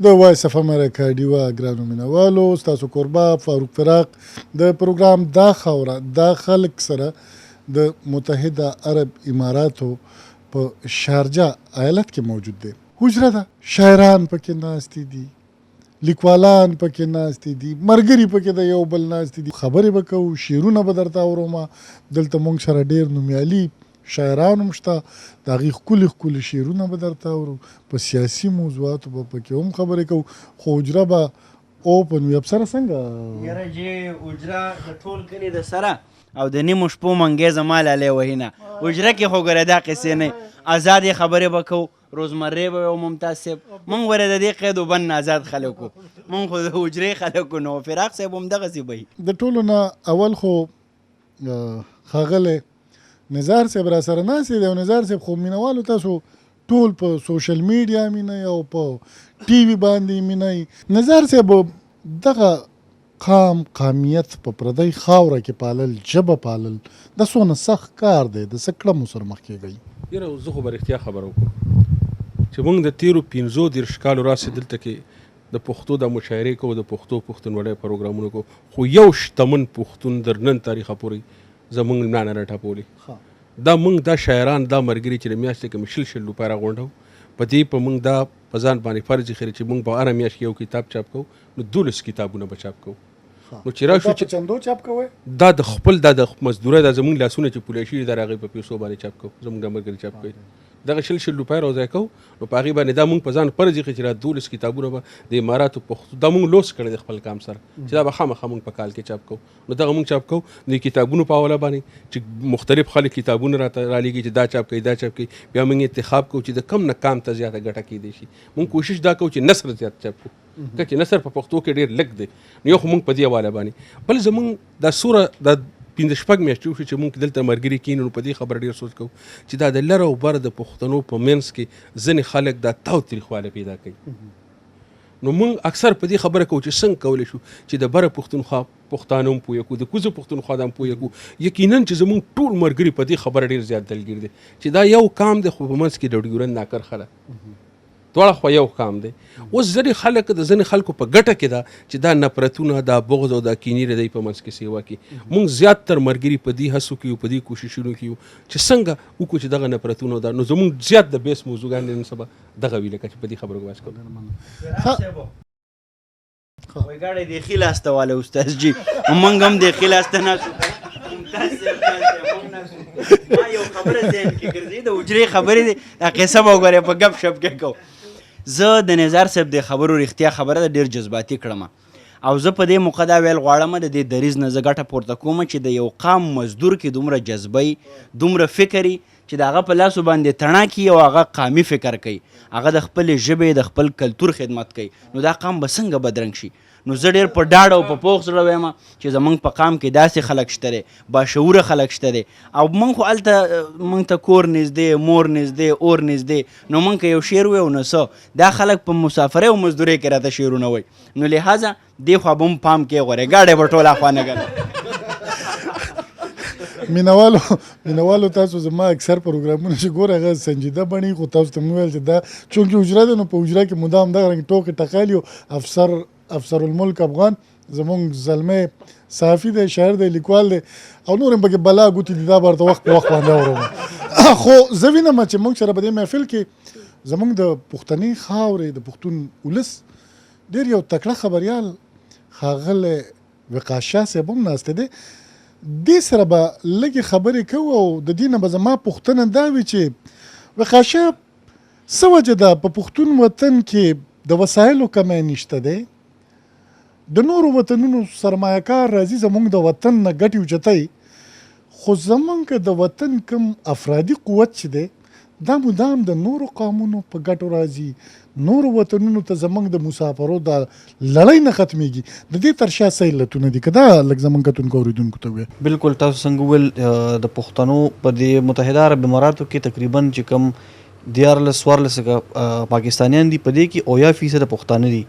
د وایس اف امریکا ډیوا ګرانو مینوالو ستاسو کوربه فاروق فراق د پروګرام دا خاوره دا خلک سره د متحده عرب اماراتو په شارجه ایالت کې موجود دی. حجره ده، شاعران پکې ناستې دي، لیکوالان پکې ناستې دي، ملګري پکې د یو بل ناستې دي. خبرې به کوو، شعرونه به درته اورو. دلته موږ سره ډېر نومیالي شاعران هم شته، د هغې ښکلي ښکلي شعرونه به درته اورو. په سیاسي موضوعاتو به پکې هم خبرې کوو. خو حجره به اوپن وي. ابصره څنګه یاره چې حجره د ټول کلي د سره او د نیمو شپو منګیزه ما لالی وهي نه. حجره کې خو ګوره دا قصې نه ازادې خبرې به کوو، روزمرې به یو ممتاز صاحب مونږ ورې د دې قید و بند نه آزاد خلک وو، مونږ خو د حجرې خلک وو. نو فراق صاحب هم دغسې به وي. د ټولو نه اول خو ښاغلی نزار صاحب را سره ناست دی. او نزار صاحب خو مینوالو تاسو ټول په سوشل میډیا مینئ او په ټي وي باندې مینئ. نزار صاحب دغه قامیت په پردی خاوره کې پالل، ژبه پالل، دا څونه سخت کار دی. د څه کړمو سره مخ کېږئ؟ یاره زه خو به رښتیا خبره وکړم چې موږ د تېرو 15 کالو راسې دلته کې د پښتو د مشاعرې کوو، د پښتو پښتونولۍ پروګرامونه کوو. خو یو شتمن پښتون در نن تاریخه پورې زموږ نه نه راټاپولي. دا موږ دا شاعران دا ملګري چې د میاشتې کې مې شل روپۍ راغونډو، په دې په موږ دا په ځان باندې فرض ایښی چې موږ به هره میاشت کې یو کتاب چاپ کوو. نو 12 کتابونه به چاپ کوو. نو چې راشو چې چندو چاپ کوئ، دا د خپل دا د مزدوره دا زموږ لاسونه چې پولی شوي د هغې په پیسو باندې چاپ کوو. زموږ د ملګري چاپ کوي دغه شل روپۍ راځای کوو. نو په هغې باندې دا موږ په ځان فرض ایښی چې دا 12 کتابونه به د اماراتو پښتو دا موږ لوس کړی د خپل کام سره چې دا به خامخا موږ په کال کې چاپ کوو. نو دغه موږ چاپ کوو د کتابونو په حواله باندې چې مختلف خلک کتابونه راته رالیږي چې دا چاپ کوي دا چاپ کوي. بیا موږ انتخاب کوو چې د کم نه کام ته زیاته ګټه کیدی شي. موږ کوشش دا کوو چې نثر زیات چاپ کوو، که چې نثر په پښتو کې ډېر لږ دی. نو یو خو موږ په دې حواله باندې بل زموږ دا سوره دا 15 میاشتې وشي چې موږ دلته ملګري کینو. نو په دې خبره ډېر سوچ کوو چې دا د لر او بر د پښتنو په منځ کې ځینې خلک دا تاوتریخوالی پیدا کوي. نو موږ اکثر په دې خبره کوو چې څنګه کولی شو چې د بره پښتونخوا پښتانه هم پوهه کړو، د کوزو پښتونخوا دا هم پوهه کړو. یقینا چې زموږ ټول ملګري په دې خبره ډېر زیات دلګیر دي چې دا یو کام دی، خو په منځ کې د ډیورند ناکرخه ده. دواړه خو یو کام دی. اوس ځینې خلک د ځینې خلکو په ګټه کې ده چې دا نفرتونه، دا بغض او دا کینې د دوی په منځ کې سیوا کړي. موږ زیاتتر ملګري په دې هڅو کې یو، په دې کوششونو کې یو چې څنګه وکړو چې دغه نفرتونه دا نو زموږ زیات د بیس موضوعګان نن سبا دغه وي، لکه چې په دې خبرو کې بحث کوو. وایي ګاډی د ښي لاس ته والی استاذ جي، موږ هم د ښي لاس ته ناستو. ما یو خبره ذهن کې ګرځي، د حجرې خبرې دي، دا قصه به وګورې په ګپ شپ کې کوو. زه د نظار صاحب د خبرو رښتیا خبره ده ډېر جذباتي کړم، او زه په دې موقع دا ویل غواړم د دې دریځ نه زه ګټه پورته کوم چې د یو قام مزدور کې دومره جذبه دومره فکري چې د هغه په لاسو باندې تڼا کي او هغه قامي فکر کوي، هغه د خپلې ژبې د خپل کلتور خدمت کوي. نو دا قام به څنګه بدرنګ شي؟ نو زه ډېر په ډاډ او په پوخ زړه وایم چې زموږ په قام کې داسې خلک شته دی، باشعوره خلک شته دی. او موږ خو هلته موږ ته کور نږدې، مور نږدې، اور نږدې. نو موږ که یو شعر ویو نو څه، دا خلک په مسافرۍ او مزدورۍ کې راته شعرونه وایي. نو لحاظه دې خوا به هم پام کې غورې، ګاډی به ټول اخوا نه ګرځي. مینوالو تاسو زما اکثر پروګرامونه چې ګوره هغه سنجیده بڼي، خو تاسو ته مې ویل چې دا چونکې حجره ده نو په حجره کې مدام دغه رنګ ټوکې ټقالي. او افسر الملک افغان زمونږ زلمی صحافي دی، شاعر دی، لیکوال دی، او نور هم پکې بلا ګوتې دي. دا به ورته وخت په وخت باندې اورم. خو زه وینم چې موږ سره په دې محفل کې زمونږ د پښتني خاورې د پښتون ولس ډېر یو تکړه خبریال ښاغلی وقاص شاه صاحب هم ناسته دی. دې سره به لږې خبرې کوو او د دې نه به زما پوښتنه دا وي چې وقاص شاه څه وجه ده په پښتون وطن کې د وسایلو کمی نشته دی؟ د نورو وطنونو سرمایه کار راځي زمونږ د وطن نه ګټې اوچتوي، خو زمونږ د وطن کوم افرادي قوت چې دی دا مدام د نورو قومونو په ګټو راځي، نورو وطنونو ته زمونږ د مسافرو د لړۍ نه ختمیږي. د دې تر شا څه علتونه دي؟ که دا لږ زمونږ کتونکو اورېدونکو ته ووایه. بلکل تاسو څنګه وویل د پښتنو په دې متحده عرب اماراتو کې تقریبا چې کوم 14 پاکستانیان دي، په دې کې 80% پښتانه دي.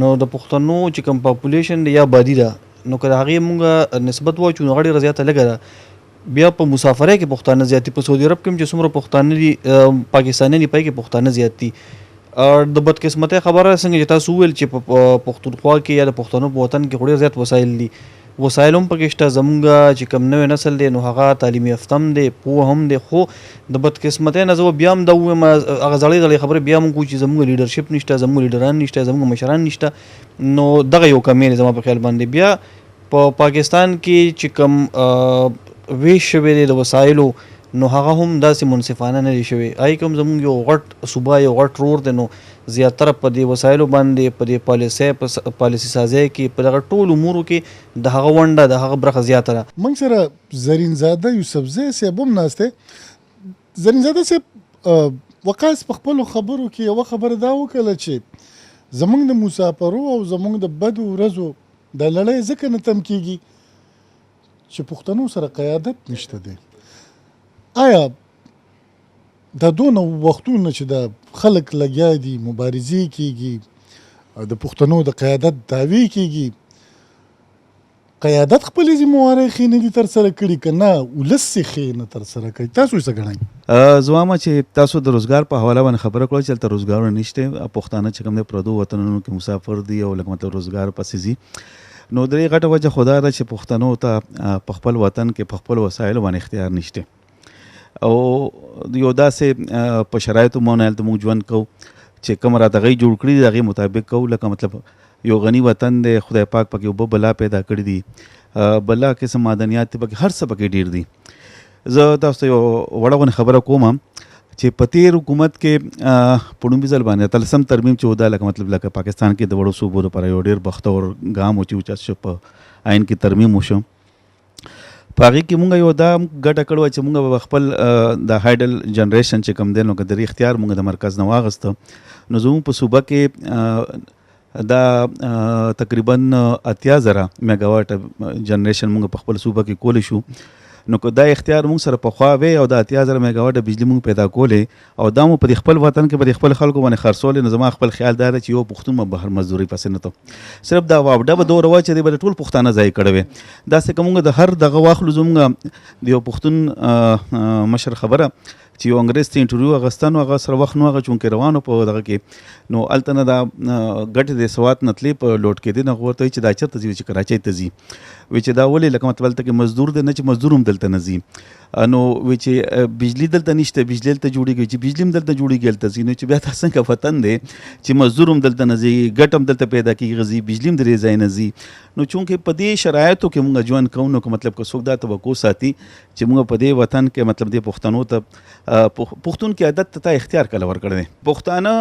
نو د پښتنو چې کوم پاپولیشن دی یا آبادي ده، نو که د هغې مونږ نسبت وایو چې نو هغه ډېره زیاته لږه ده. بیا په مسافرۍ کې پښتانه زیات دي، په سعودي عرب کې هم چې څومره پښتانه دي پاکستانیان دي پای کې پښتانه زیات دي. د بدقسمتۍ خبره څنګه چې تاسو وویل چې په پښتونخوا کې یا د پښتنو په وطن کې خو ډېر زیات وسایل دي، وسایل هم پکې شته. زمونږ چې کوم نوی نسل دی نو هغه تعلیم یافته هم دی، پوه هم دی، خو د بدقسمتۍ نه زه بیا هم دا ووایم هغه زړې زړې خبرې بیا موږ چې زموږ لیډرشپ نشته، زموږ لیډران نشته، زموږ مشران نشته، نو دغه یو کمی دی زما په خیال باندې. بیا په پاکستان کې چې کوم ویش شوی دی د وسایلو نو هغه هم داسې منصفانه نه دی شوی. هغې کوم زموږ یو غټ صوبه یو غټ رور دی نو زیاتره په دې وسایلو باندې په دې پالیسي سازۍ کې په دغه ټولو امورو کې د هغه ونډه د هغه برخه زیاته ده. موږ سره زرین زاده یوسفزی صاحب هم ناست دی. زرین زاده صاحب وقاص په خپلو خبرو کې یوه خبره دا وکړله چې زموږ د مسافرو او زموږ د بدو ورځو د لړۍ ځکه نه تم کېږي چې پښتنو سره قیادت نشته دی. آیا دا دونه وختونه چې د خلک لګیا دي مبارزې کېږي د پښتنو د قیادت دعوې کېږي، قیادت خپلې ذمهوارۍ ښې نه دي ترسره کړي که نه ولس یې ښې نه ترسره کوي؟ تاسو یې څه ګڼئ؟ زه وایم چې تاسو د روزګار په حواله باندې خبره کړه چې هلته روزګارونه نشته، پښتانه چې کوم دی پردو وطنونو کې مسافر دي او لکه مطلب روزګار پسې ځي. نو درې غټه وجه خو دا ده چې پښتنو ته په خپل وطن کې په خپلو وسایلو باندې اختیار نشته او یو داسې په شرایطو باندې هلته موږ ژوند کوو چې کوم راته هغوی جوړ کړي دي د هغې مطابق کوو. لکه مطلب یو غني وطن دی، خدای پاک پکې اوبه بلا پیدا کړي دي، بلا قسم معدنیات دي پکې، هر څه پکې ډېر دي. زه تاسو ته یو وړه غونې خبره کوم چې په تېر حکومت کې په لومړي ځل باندې اتلسم ترمیم چې و دا لکه مطلب لکه پاکستان کې د وړو صوبو لپاره یو ډېر بختور ګام و چې اوچت شو، په آئین کې ترمیم وشو. په هغې کې مونږ یو دا ګټه کړې وه چې مونږ به خپل د هایډل جنریشن چې کوم دی نو که د اختیار مونږ د مرکز نه واخیسته نو زموږ په صوبه کې دا تقریبا 80,000 میګاواټ جنریشن مونږ په خپل صوبه کې کولی شو. نو که دا اختیار مونږ سره پخوا وی او دا 80,000 میګاواټ بجلی مونږ پیدا کولې او دا مو په خپل وطن کې په خپل خلکو باندې خرڅولې، نو زما خپل خیال دا دی چې یو پښتون به بهر مزدوري پسې نه ته صرف دا واوډه به دوره وه چې دی به ټول پښتانه ځای کړی وی. داسې که مونږ د هر دغه واخلو زموږ د یو پښتون مشر خبره چې یو انګریز ته انټرویو اخیسته نو هغه سره وخت نو هغه چونکې روانو په دغه کې نو هلته نه دا ګټې د سوات نه تلې په لوټ کېدې نه ورته وایي چې دا چېرته ځي چې کراچۍ ته ځي. وایي چې دا ولې لکه مطلب هلته کې مزدور دی نه چې مزدور هم دلته نه ځي. نو وایي چې بجلي دلته نشته، بجلي دلته جوړېږي، چې بجلي هم دلته جوړېږي هلته ځي. نو چې بیا دا څنګه وطن دی چې مزدور هم دلته نه ځي، ګټه هم دلته پیدا کېږي ځي، بجلي هم درې ځای نه ځي. نو چونکې په دې شرایطو کې مونږ ژوند کوو نو که مطلب که څوک دا توقع ساتي چې مونږ په دې وطن کې مطلب دې پښتنو ته پښتون کې عادت ته اختیار کله ورکړی دی. پښتانه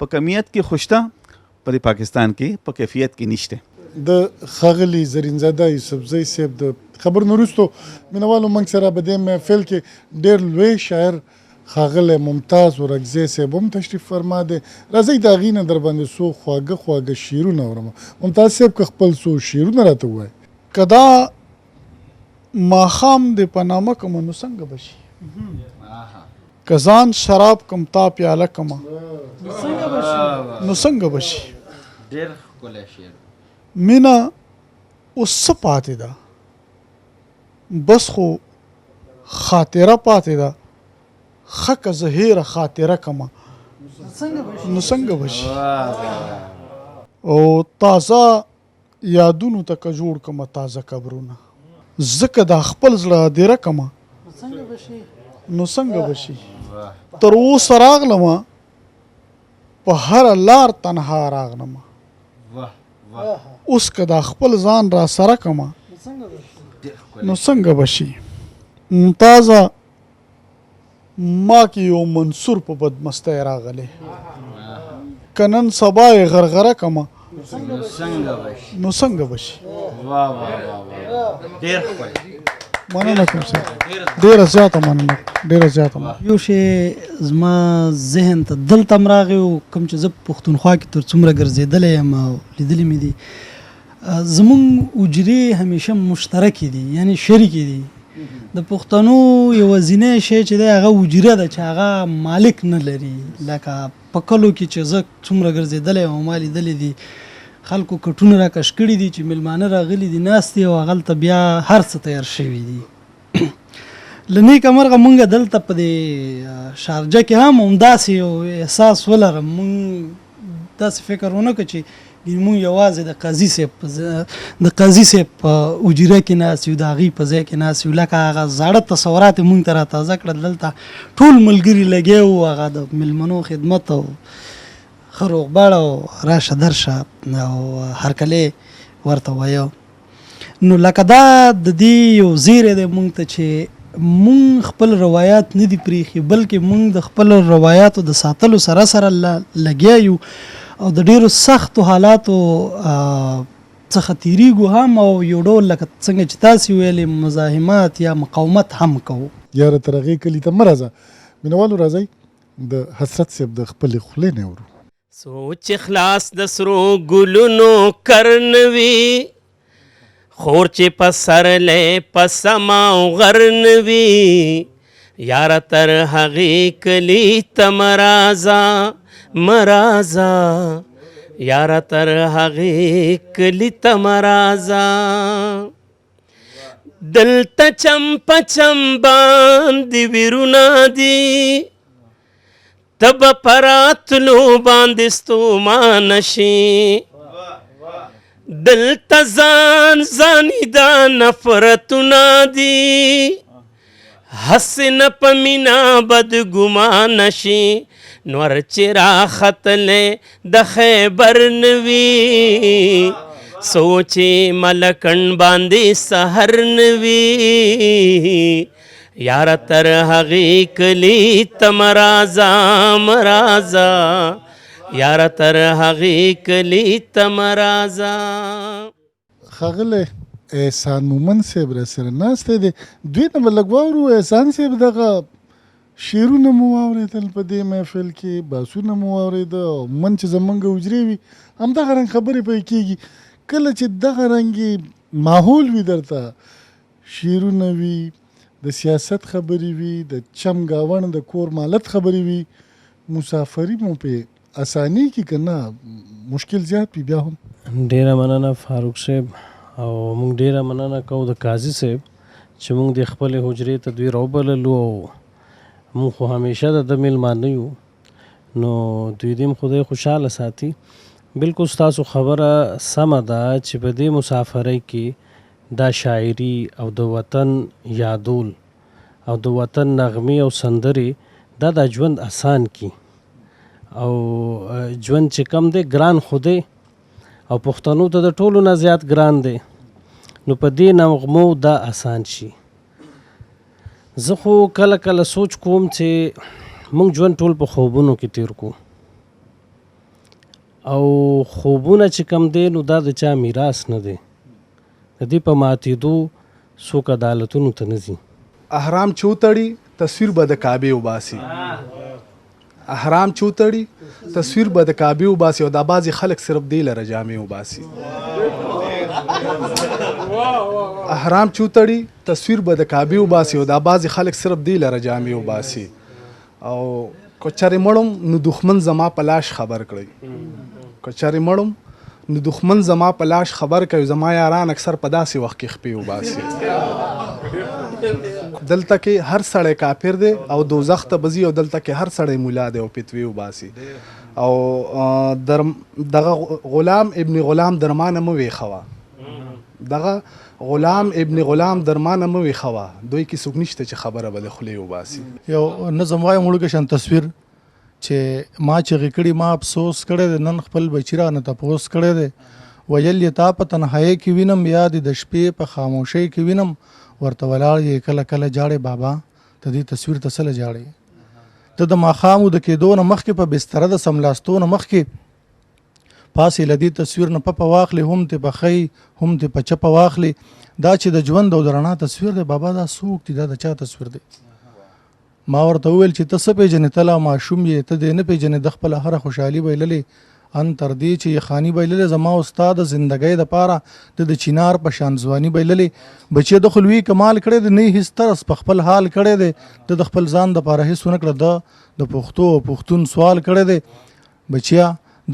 په کمیت کې خوش ته، په دې پاکستان کې په کیفیت کې نشته. د ښاغلي زرین زاده یوسفزی صاحب د خبر نه وروستو مینوالو موږ سره په دې محفل کې ډېر لوی شاعر ښاغلی ممتاز ورکزی صاحب هم تشریف فرما دی. راځئ د هغې نه در باندې څو خواږه خواږه شعرونه اورم. ممتاز صاحب که خپل څو شعرونه راته ووایي. که دا ماښام د په نامه کمه نو څنګه به شي، که ځان شراب کم تا پیاله کمه نو څنګه به شي. ډېر ښکلی شعر. مینه اوس څه پاتې ده، بس خو خاطره پاتې ده، ښه که زه هېره خاطره کمه نو څنګه به شي. او تازه یادونو ته که جوړ کمه تازه قبرونه، ځکه دا خپل زړه هدیره کمه نو څنګه به شي. تر اوسه راغلمه په هره لار تنها راغلمه، اوس که دا خپل ځان را سره کمه نو څنګه به شي. ممتازه ما کې یو منصور په بدمستی راغلی، که نن سبا یې غرغره کمه نو څنګه به شي. ډېر ښکلی. مننه کوم صاحب، ډېره زیاته مننه، ډېره زیاته مننه. یو شی زما ذهن ته دلته هم راغی او کوم چې زه پښتونخوا کې تر څومره ګرځېدلی یم او لیدلي مې دي، زمونږ حجرې همیشه مشترکې دي، یعنی شریکې دي. د پښتنو یوازینی شی چې دی هغه حجره ده چې هغه مالک نه لري. لکه په کلو کې چې زه څومره ګرځېدلی یم او ما لیدلی دي خلکو کټونه راکش کړي دي چې میلمانه راغلي دي ناست دي او هغلته بیا هر څه تیار شوي دي. له نیکه مرغه مونږ دلته په دې شارجه کې هم همداسې یو احساس ولرم. مونږ داسې فکر ونه کړو چې مونږ یوازې د قاضي صاحب په اجره کې ناست یو، د هغې په ځای کې ناست یو. لکه هغه زاړه تصورات یې مونږ ته راتازه کړل. دلته ټول ملګري لګیا وو، هغه د میلمنو خدمت او ښه روغبړ او راشه درشه او هرکلی ورته وایه. نو لکه دا د دې یو زیری دی مونږ ته چې مونږ خپل روایات نه دي پرېښي، بلکې مونږ د خپل روایاتو د ساتلو سره سره لګیا یو او د ډېرو سختو حالاتو څخه تېرېږو هم، او یو ډول لکه څنګه چې تاسې ویلې مزاحمت یا مقاومت هم کوو. یاره تر هغې کلي ته مه راځه. مینوالو راځئ د حسرت صاحب د خپلې خولې نه اورو. سوچ خلاص د سرو ګلونو کرنوي، خور چې په سرلی په سما او غرنوي، یاره تر هغې کلي ته مرازه مرازه، یاره تر هغې کلي ته مرازه. دلته چمپه چمباندې ویرونه دي، ته به په راتلو باندې ستومانه شي. دلته ځان ځاني دا نفرتونه دي، هسې نه په مینه بدګمانه شي. نور چې راختلی د خیبر نوي، سوچې ملکن باندې سحر نوي، یاره تر هغې کلي ته مرازه مرازه، یاره تر هغې کلي ته مرازه. ښاغلی احسان مومن صاحب راسره ناستی دی، دوی نه به لږ واورو. احسان صاحب دغه شعرونه مو واورېدل په دې محفل کې، باسونه مو واورېده، او من چې زمونږ حجرې وي همدغه رنګ خبرې پکې کېږي. کله چې دغه رنګې ماحول وي، درته شعرونه وي، د سیاست خبرې وي، د چم ګاوڼ د کور مالت خبرې وي، مسافري مو پې اساني کې که نه مشکل زیات وي بیا هم؟ ډیره مننه فاروق صاحب، او موږ ډیره مننه کوو د قاضي صاحب چې موږ د خپلې حجرې ته دوی راوبللو، او موږ خو همیشه د ده میلمانه یو، نو دوی دې خدای خوشحاله ساتي. بلکل ستاسو خبره سمه ده چې په دې مسافرۍ کې دا شاعري او د وطن یادول او د وطن نغمې او سندرې دا د ژوند آسان کی، او ژوند چې کم دی ګران خو دی، او پښتنو ته د ټولو نه زیات ګران دی، نو په دې نغمو دا آسان شي. زه خو کله کله سوچ کوم چې موږ ژوند ټول په خوبونو کې تیر کو، او خوبونه چې کم دی نو دا د چا میراث نه دی، د دې په ماتېدو څوک عدالتونو ته نه ځي. احرام چې وتړي تصویر به د کعبې وباسي، احرام چې وتړي تصویر به د کعبې وباسي، او دا بعضې خلک صرف دې لره جامې وباسي. احرام چې وتړي تصویر به د کعبې وباسي، او دا بعضې خلک صرف دې لره جامې وباسي. او که چېرې مړم نو دښمن زما په لاش خبر کړئ، که چېرې مړم نو دښمن زما په لاش خبر کوي، زما یاران اکثر په داسې وخت کې خپې وباسي. دلته کې هر سړی کافر دی او دوزخ ته به ځي، او دلته کې هر سړی مولا دی او فتوی وباسي. او دغه غلام ابن غلام درمانه مه ویښوه، دغه غلام ابن غلام درمانه مه ویښوه، دوی کې څوک نشته چې خبره به د خولې وباسي. یو نظم وایم وړوکی شان تصویر چې ما چغې کړي، ما افسوس کړی دی، نن خپل بچي رانه تپوس کړی دی، ویل یې تا په تنهایۍ کې وینم، یا دې د شپې په خاموشۍ کې وینم، ورته ولاړ یې کله کله جاړې بابا ته دې تصویر ته څه له جاړې. ته د ماښامو د کېدو نه مخکې په بستره د سملاستو نه مخکې پاسې له دې تصویر نه پپه واخلې، هم ته پخی هم ته په چپه واخلې. دا چې د ژوند او د رڼا تصویر دی بابا، دا څوک دی، دا د چا تصویر دی؟ ما ورته وویل چې ته څه پېژنې، ته لا ماشوم یې، ته دې نه پېژنې د خپله هره خوشحالي بایللې، ان تر دې چې یخاني بایللې، زما ستا د زندګۍ دپاره د چینار په شان ځواني بایللې. بچی د خلوي کمال کړی دی، نه یې هېڅ طرز په خپل حال کړی دی، د خپل ځان دپاره هېڅ ونه کړه، د پښتو او پښتون سوال کړی دی. بچیا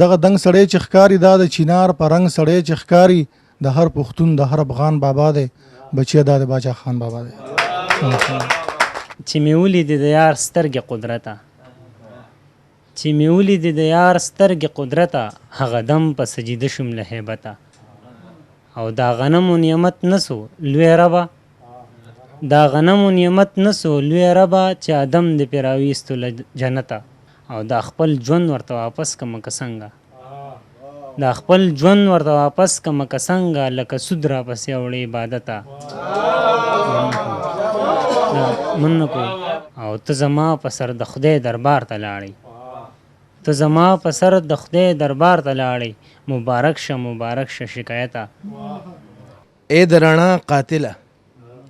دغه دنګ سړی چې ښکاري، دا د چینار په رنګ سړی چې ښکاري، د هر پښتون د هر افغان بابا دی. بچیا دا د باچا خان بابا دی. چې مې ولیدې د یار سترګې قدرته چې مې ولیدې د یار سترګې قدرته هغه دم په سجیده شوم له هیبته او دا غنمو نعمت نسو لوی ربه دا غنمو نعمت نسو لوی ربه چې ادم دې پې راویستو له جنته او دا خپل ژوند ورته واپس کړمه که څنګه دا خپل ژوند ورته واپس کړمه که څنګه لکه سود راپسې اوړې عبادته منکو او ته زما په سر د خدای دربار ته لاړې ته زما په سر د خدای دربار ته لاړې مبارک شه شکایته اے د رڼا قاتله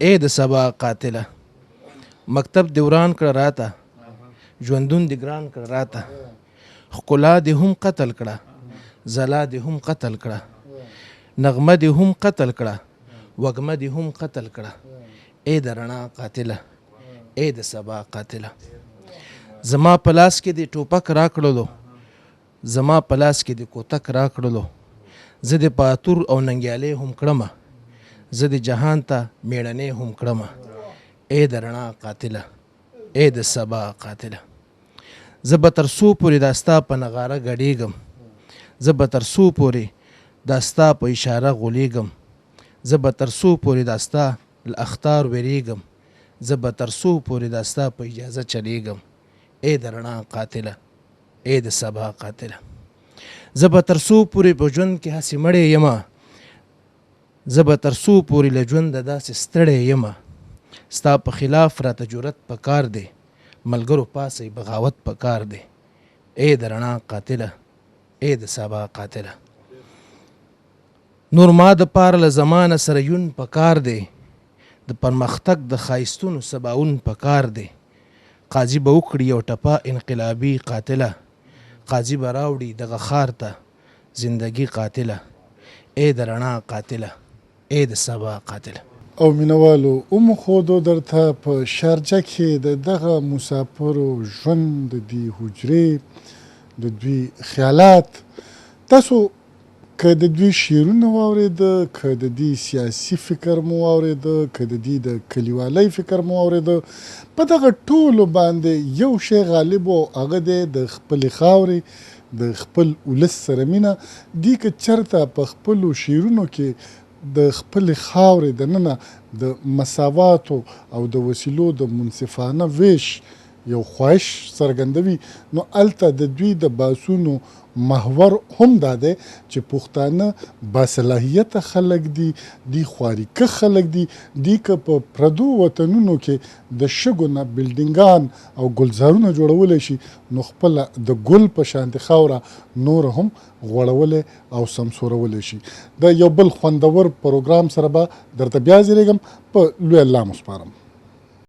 اے د سبا قاتله مکتب دې وران کړه راته ژوندون دې ګران کړه راته ښکلا دې هم قتل کړه ځلا دې هم قتل کړه نغمه دې هم قتل کړه وږمه دې هم قتل کړه اے د رڼا قاتله اے د سبا قاتله زما په لاس کې دې ټوپک راکړلو زما په لاس کې دې کوتک راکړلو زه دې پاتور او ننګیالې هم کړمه زه دې جهان ته میړنې هم کړمه اے د رڼا قاتله اے د سبا قاتله زه به تر څو پورې دا ستا په نغاره ګډېږم زه به تر څو پورې دا ستا په اشاره غولېږم زه به تر څو پورې دا ستا له اختار ویریږم زه به تر څو پورې دا ستا په اجازه چلیږم اے د رڼا قاتله اے د سبا قاتله زه به تر څو پورې په ژوند کې هسې مړی یمه زه به تر څو پورې له ژونده داسې ستړی یمه ستا په خلاف راته جرأت پکار دی ملګرو پاسې بغاوت پکار دی اے د رڼا قاتله اے د سبا قاتله نور ما د پاره له زمانه سره یون پکار دی د پرمختګ د ښایستونو سباون پکار دی قاضي به وکړي یو ټپه انقلابي قاتله قاضي به راوړي دغه ښار ته زندګي قاتله اے د رڼا قاتله اے د سبا قاتله او مینوالو ومښودو درته په شارجه کې د دغه مسافرو ژوند د دې حجرې د دوی خیالات تاسو که د دوی شعرونه واورېده که د دوی سیاسي فکر مو واورېده که د دوی د کلیوالۍ فکر مو واورېده په دغه ټولو باندې یو شی غالب و هغه دی د خپلې خاورې د خپل ولس سره مینه دي که چېرته په خپلو شعرونو کې د خپلې خاورې دننه د مساواتو او د وسیلو د منصفانه ویش یو خواهش څرګندوي نو هلته د دوی د باسونو محور هم دا دی چې پښتانه باصلاحیته خلک دي دی خواریکه خلک دي دی که په پردو وطنونو کې د شګو نه بلډینګان او ګلزارونه جوړولی شي نو خپله د ګل په شانتې خاوره نور هم غوړولی او سمسورولی شي د یو بل خوندور پروګرام سره به درته بیا زیږېږم په لوی الله مو سپارم